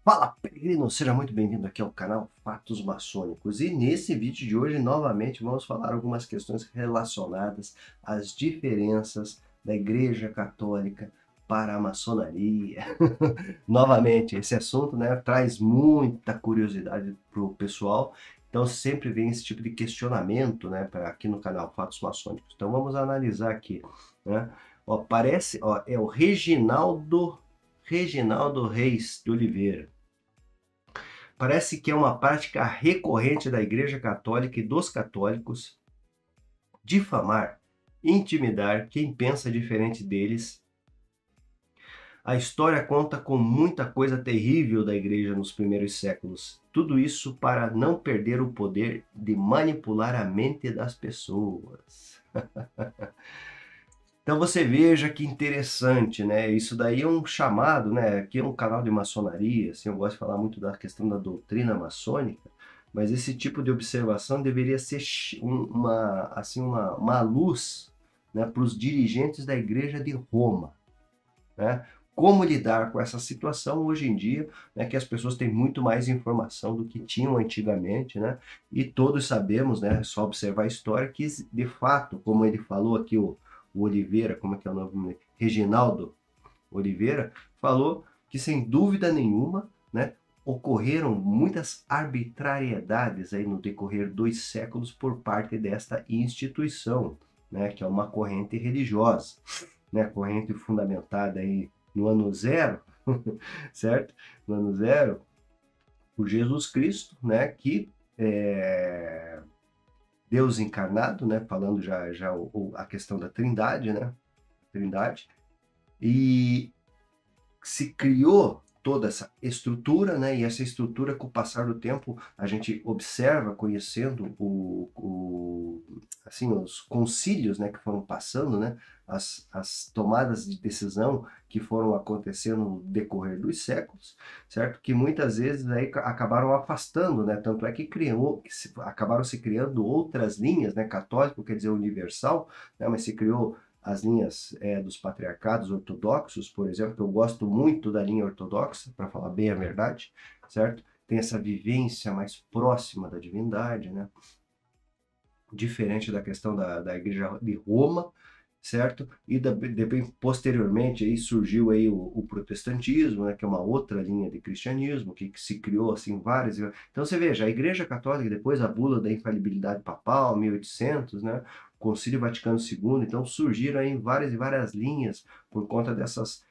Fala, peregrino! Seja muito bem-vindo aqui ao canal Fatos Maçônicos. E nesse vídeo de hoje, novamente, vamos falar algumas questões relacionadas às diferenças da Igreja Católica para a maçonaria. Novamente, esse assunto, né, traz muita curiosidade para o pessoal, então sempre vem esse tipo de questionamento, né, aqui no canal Fatos Maçônicos. Então vamos analisar aqui, né? Ó, parece, ó, é o Reginaldo Reis de Oliveira. Parece que é uma prática recorrente da Igreja Católica e dos católicos difamar, intimidar quem pensa diferente deles. A história conta com muita coisa terrível da Igreja nos primeiros séculos. Tudo isso para não perder o poder de manipular a mente das pessoas. Então você veja que interessante, né? Isso daí é um chamado, né? Aqui é um canal de maçonaria, assim, eu gosto de falar muito da questão da doutrina maçônica, mas esse tipo de observação deveria ser uma luz, né, para os dirigentes da Igreja de Roma, né? Como lidar com essa situação hoje em dia, né, que as pessoas têm muito mais informação do que tinham antigamente, né? E todos sabemos, né, é só observar a história, que de fato, como ele falou aqui, o Oliveira, como é que é o nome? Reginaldo Oliveira, falou que sem dúvida nenhuma, né, ocorreram muitas arbitrariedades aí no decorrer dos séculos por parte desta instituição, né, que é uma corrente religiosa, né, corrente fundamentada aí no ano zero, certo? No ano zero, por Jesus Cristo, né, que é Deus encarnado, né, falando já a questão da Trindade, né, Trindade, e se criou toda essa estrutura, né? E essa estrutura, com o passar do tempo, a gente observa, conhecendo assim, os concílios, né, que foram passando, né? As tomadas de decisão que foram acontecendo no decorrer dos séculos, certo? Que muitas vezes aí acabaram afastando, né? Tanto é que acabaram se criando outras linhas, né? Católico quer dizer universal, né? Mas se criou as linhas dos patriarcados ortodoxos, por exemplo, que eu gosto muito da linha ortodoxa, para falar bem a verdade, certo? Tem essa vivência mais próxima da divindade, né? Diferente da questão da Igreja de Roma, certo? E depois, posteriormente, aí surgiu aí o protestantismo, né, que é uma outra linha de cristianismo, que se criou assim várias. Então você veja, a Igreja Católica, depois a bula da infalibilidade papal, 1800, né, Concílio Vaticano II, então surgiram aí várias e várias linhas por conta dessas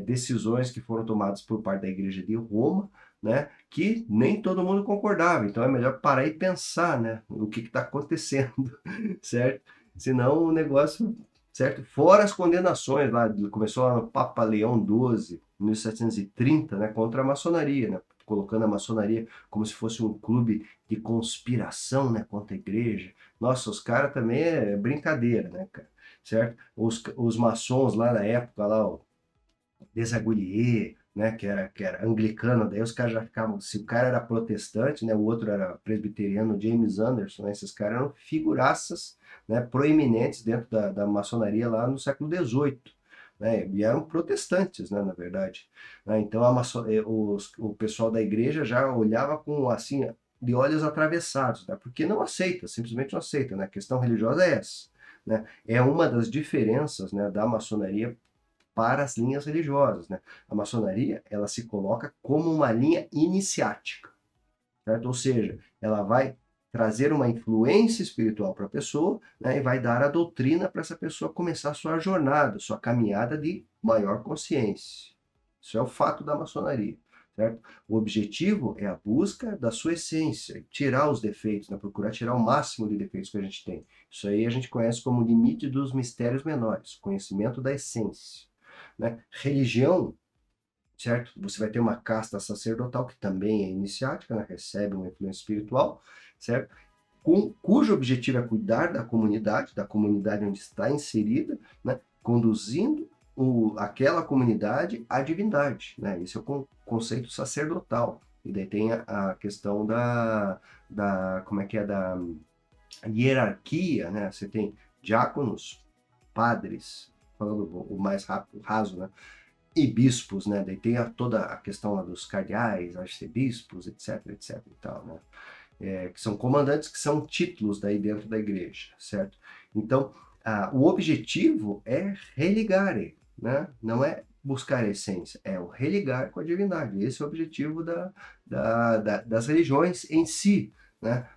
decisões que foram tomadas por parte da Igreja de Roma, né, que nem todo mundo concordava. Então é melhor parar e pensar, né, o que está acontecendo, certo? Senão o negócio, certo? Fora as condenações lá, começou lá no Papa Leão XII, 1730, né, contra a maçonaria, né, colocando a maçonaria como se fosse um clube de conspiração, né, contra a igreja. Nossa, os caras também é brincadeira, né, cara? Certo? Os maçons lá na época, lá, o Desaguliers, né, que era anglicano, daí os caras já ficavam, se o cara era protestante, né, o outro era presbiteriano, James Anderson, né, esses caras eram figuraças, né, proeminentes dentro da maçonaria lá no século XVIII, né, e eram protestantes, né, na verdade. Né, então o pessoal da igreja já olhava com, assim, de olhos atravessados, né, porque não aceita, simplesmente não aceita, né, a questão religiosa é essa. Né, é uma das diferenças, né, da maçonaria para as linhas religiosas, né? A maçonaria, ela se coloca como uma linha iniciática, certo? Ou seja, ela vai trazer uma influência espiritual para a pessoa, né, e vai dar a doutrina para essa pessoa começar a sua jornada, sua caminhada de maior consciência. Isso é o fato da maçonaria, certo? O objetivo é a busca da sua essência, tirar os defeitos, né, procurar tirar o máximo de defeitos que a gente tem. Isso aí a gente conhece como limite dos mistérios menores, conhecimento da essência. Né? Religião, certo? Você vai ter uma casta sacerdotal que também é iniciática, né? Recebe uma influência espiritual, certo? Cujo objetivo é cuidar da comunidade onde está inserida, né? Conduzindo aquela comunidade à divindade, né? Esse é o conceito sacerdotal. E daí tem a questão como é que é, da hierarquia, né? Você tem diáconos, padres, falando o mais rápido, raso, né? e bispos, né? Daí tem toda a questão lá dos cardeais, arcebispos, etc, etc e tal, né? Que são comandantes, que são títulos daí dentro da igreja, certo? Então, o objetivo é religar, né? Não é buscar a essência, é o religar com a divindade. Esse é o objetivo das religiões em si, né?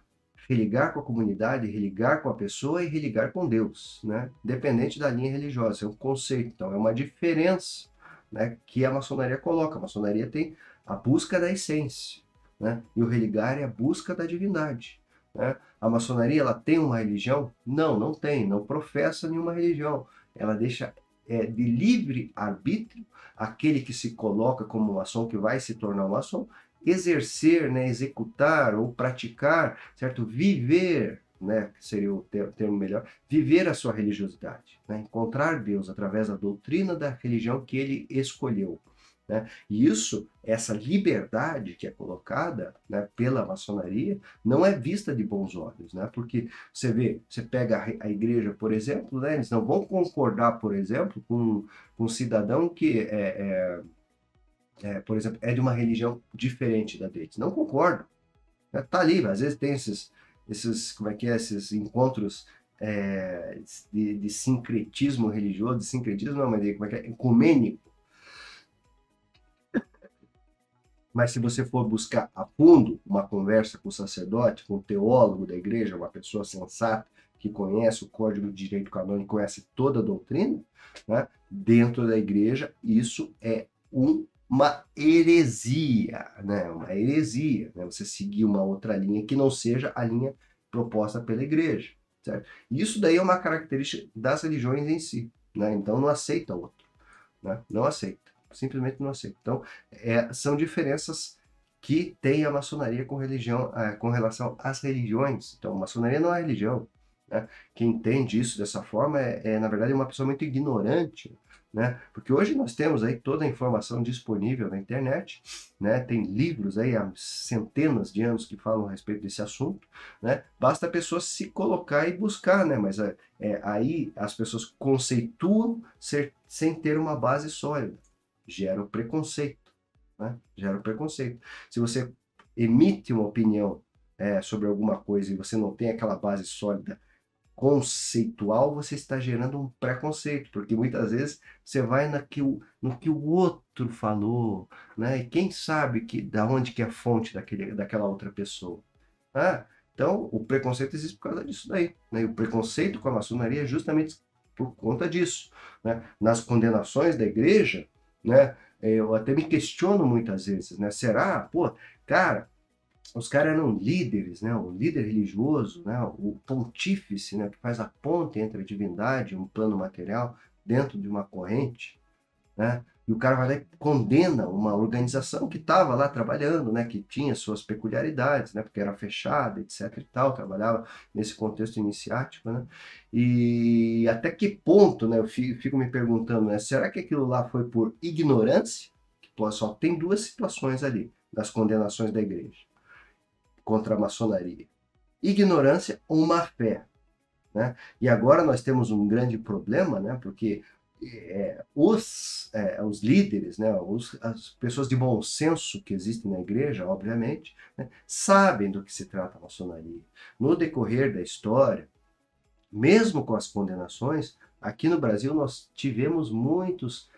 Religar com a comunidade, religar com a pessoa e religar com Deus, né? Independente da linha religiosa, é um conceito, então é uma diferença, né, que a maçonaria coloca. A maçonaria tem a busca da essência, né? E o religar é a busca da divindade, né? A maçonaria, ela tem uma religião? Não, não tem, não professa nenhuma religião. Ela deixa de livre arbítrio aquele que se coloca como maçom, que vai se tornar um maçom, exercer, né, executar ou praticar, certo? Viver, né, que seria o termo melhor, viver a sua religiosidade, né? Encontrar Deus através da doutrina da religião que ele escolheu, né? E isso, essa liberdade que é colocada, né, pela maçonaria, não é vista de bons olhos, né? Porque você vê, você pega a igreja, por exemplo, né, eles não vão concordar, por exemplo, com um cidadão que por exemplo, é de uma religião diferente da deles. Não concordo. Tá ali, às vezes tem como é que é, esses encontros de sincretismo religioso, de sincretismo não, mas como é que é, ecumênico. Mas se você for buscar a fundo uma conversa com o sacerdote, com o teólogo da igreja, uma pessoa sensata, que conhece o Código de Direito Canônico, conhece toda a doutrina, né? Dentro da igreja, isso é uma heresia, né? Uma heresia, né? Você seguir uma outra linha que não seja a linha proposta pela igreja, certo? Isso daí é uma característica das religiões em si, né? Então não aceita outro, né? Não aceita, simplesmente não aceita. Então são diferenças que tem a maçonaria com religião, com relação às religiões. Então, a maçonaria não é religião, né? Quem entende isso dessa forma na verdade, uma pessoa muito ignorante, né? Porque hoje nós temos aí toda a informação disponível na internet, né? Tem livros aí há centenas de anos que falam a respeito desse assunto, né? Basta a pessoa se colocar e buscar, né? Mas aí as pessoas conceituam sem ter uma base sólida, gera o preconceito, né? Gera o preconceito. Se você emite uma opinião sobre alguma coisa e você não tem aquela base sólida conceitual, você está gerando um preconceito, porque muitas vezes você vai no que o outro falou, né? E quem sabe da onde que é a fonte daquela outra pessoa, né? Então, o preconceito existe por causa disso daí, né? E o preconceito com a maçonaria é justamente por conta disso, né? Nas condenações da igreja, né? Eu até me questiono muitas vezes, né? Será, pô, cara, os caras eram líderes, né? O líder religioso, né? O pontífice, né? Que faz a ponte entre a divindade e um plano material dentro de uma corrente, né? E o cara vai lá e condena uma organização que estava lá trabalhando, né? Que tinha suas peculiaridades, né? Porque era fechada, etc e tal, trabalhava nesse contexto iniciático, né? E até que ponto, né? Eu fico me perguntando, né? Será que aquilo lá foi por ignorância? Pô, só tem duas situações ali nas condenações da igreja contra a maçonaria: ignorância ou má fé, né? E agora nós temos um grande problema, né? Porque os líderes, né? As pessoas de bom senso que existem na igreja, obviamente, né? Sabem do que se trata a maçonaria. No decorrer da história, mesmo com as condenações, aqui no Brasil nós tivemos muitos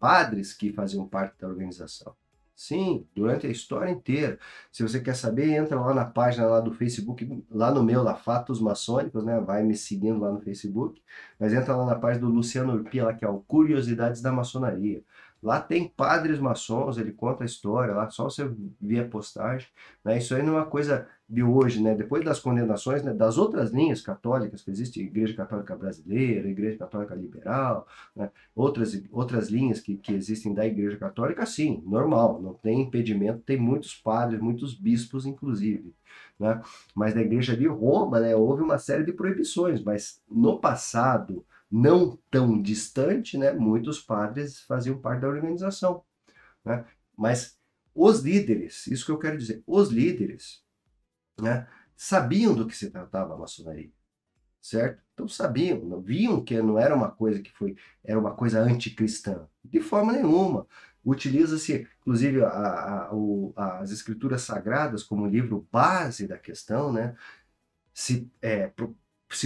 padres que faziam parte da organização. Sim, durante a história inteira. Se você quer saber, entra lá na página lá do Facebook, lá no meu, lá, Fatos Maçônicos, né? Vai me seguindo lá no Facebook. Mas entra lá na página do Luciano Urpia, lá, que é o Curiosidades da Maçonaria. Lá tem padres maçons, ele conta a história, lá só você ver a postagem, né? Isso aí não é uma coisa de hoje, né? Depois das condenações, né, das outras linhas católicas que existem, Igreja Católica Brasileira, Igreja Católica Liberal, né? Outras linhas que existem da Igreja Católica, sim, normal, não tem impedimento, tem muitos padres, muitos bispos, inclusive, né? Mas na Igreja de Roma, né, houve uma série de proibições, mas no passado, não tão distante, né, muitos padres faziam parte da organização, né? Mas os líderes, isso que eu quero dizer, os líderes, né, sabiam do que se tratava a maçonaria. certo? Então sabiam, viam que não era uma coisa era uma coisa anticristã, de forma nenhuma. Utiliza-se, inclusive, as escrituras sagradas como livro base da questão, né? Se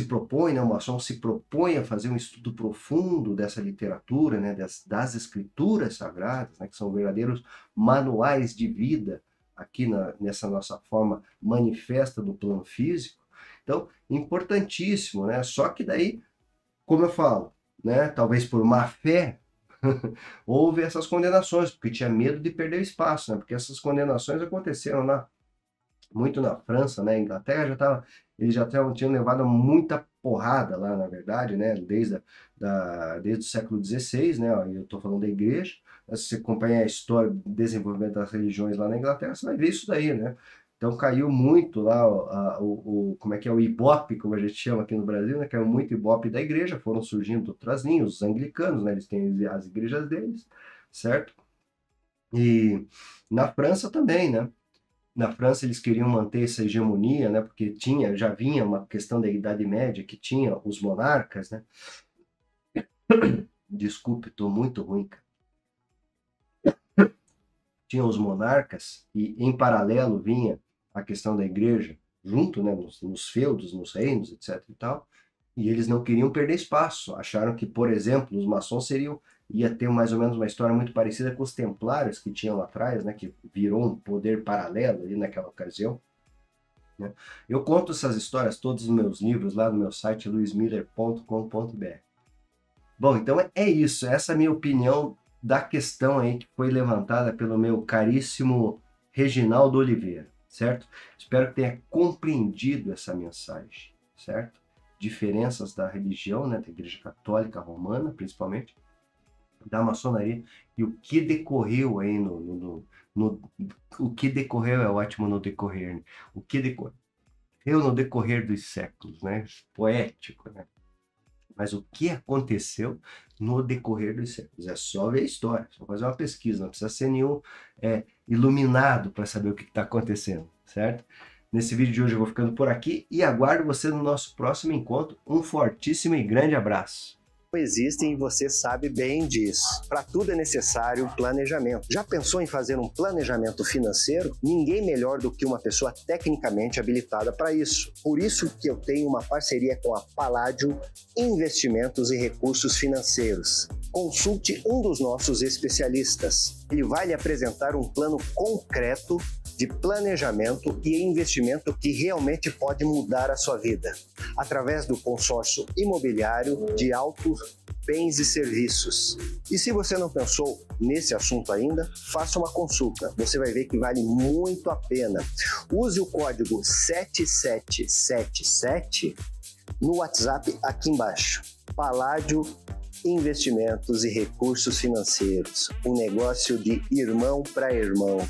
propõe, né, o maçom se propõe a fazer um estudo profundo dessa literatura, né, das escrituras sagradas, né, que são verdadeiros manuais de vida aqui nessa nossa forma manifesta do plano físico. Então, importantíssimo, né? Só que daí, como eu falo, né, talvez por má fé, houve essas condenações, porque tinha medo de perder o espaço, né? Porque essas condenações aconteceram muito na França, né? Inglaterra eles já tinham levado muita porrada lá, na verdade, né? Desde o século XVI, né? Eu estou falando da igreja. Se você acompanhar a história do desenvolvimento das religiões lá na Inglaterra, você vai ver isso daí, né? Então caiu muito lá como é que é o ibope, como a gente chama aqui no Brasil, né? Caiu muito ibope da igreja, foram surgindo outras linhas, os anglicanos, né? Eles têm as igrejas deles, certo? E na França também, né? Na França eles queriam manter essa hegemonia, né? Porque já vinha uma questão da Idade Média que tinha os monarcas, né? Desculpe, estou muito ruim, cara. Tinha os monarcas e em paralelo vinha a questão da igreja junto, né? Nos feudos, nos reinos, etc. e tal. E eles não queriam perder espaço. Acharam que, por exemplo, os maçons ia ter mais ou menos uma história muito parecida com os templários que tinham lá atrás, né? Que virou um poder paralelo ali naquela ocasião. Né? Eu conto essas histórias, todos os meus livros, lá no meu site luismiller.com.br. Bom, então é isso. Essa é a minha opinião da questão aí que foi levantada pelo meu caríssimo Reginaldo Oliveira, certo? Espero que tenha compreendido essa mensagem, certo? Diferenças da religião, né, da Igreja Católica Romana, principalmente, da maçonaria, e o que decorreu aí o que decorreu é ótimo no decorrer, né? O que decorreu no decorrer dos séculos, né? Poético, né? Mas o que aconteceu no decorrer dos séculos? É só ver a história, só fazer uma pesquisa, não precisa ser nenhum iluminado para saber o que está acontecendo, certo? Nesse vídeo de hoje eu vou ficando por aqui e aguardo você no nosso próximo encontro. Um fortíssimo e grande abraço. Existem e você sabe bem disso. Para tudo é necessário planejamento. Já pensou em fazer um planejamento financeiro? Ninguém melhor do que uma pessoa tecnicamente habilitada para isso. Por isso que eu tenho uma parceria com a Palladio Investimentos e Recursos Financeiros. Consulte um dos nossos especialistas. Ele vai lhe apresentar um plano concreto de planejamento e investimento que realmente pode mudar a sua vida, através do consórcio imobiliário de altos bens e serviços. E se você não pensou nesse assunto ainda, faça uma consulta. Você vai ver que vale muito a pena. Use o código 7777 no WhatsApp aqui embaixo. Palladio Investimentos e Recursos Financeiros. Um negócio de irmão para irmão.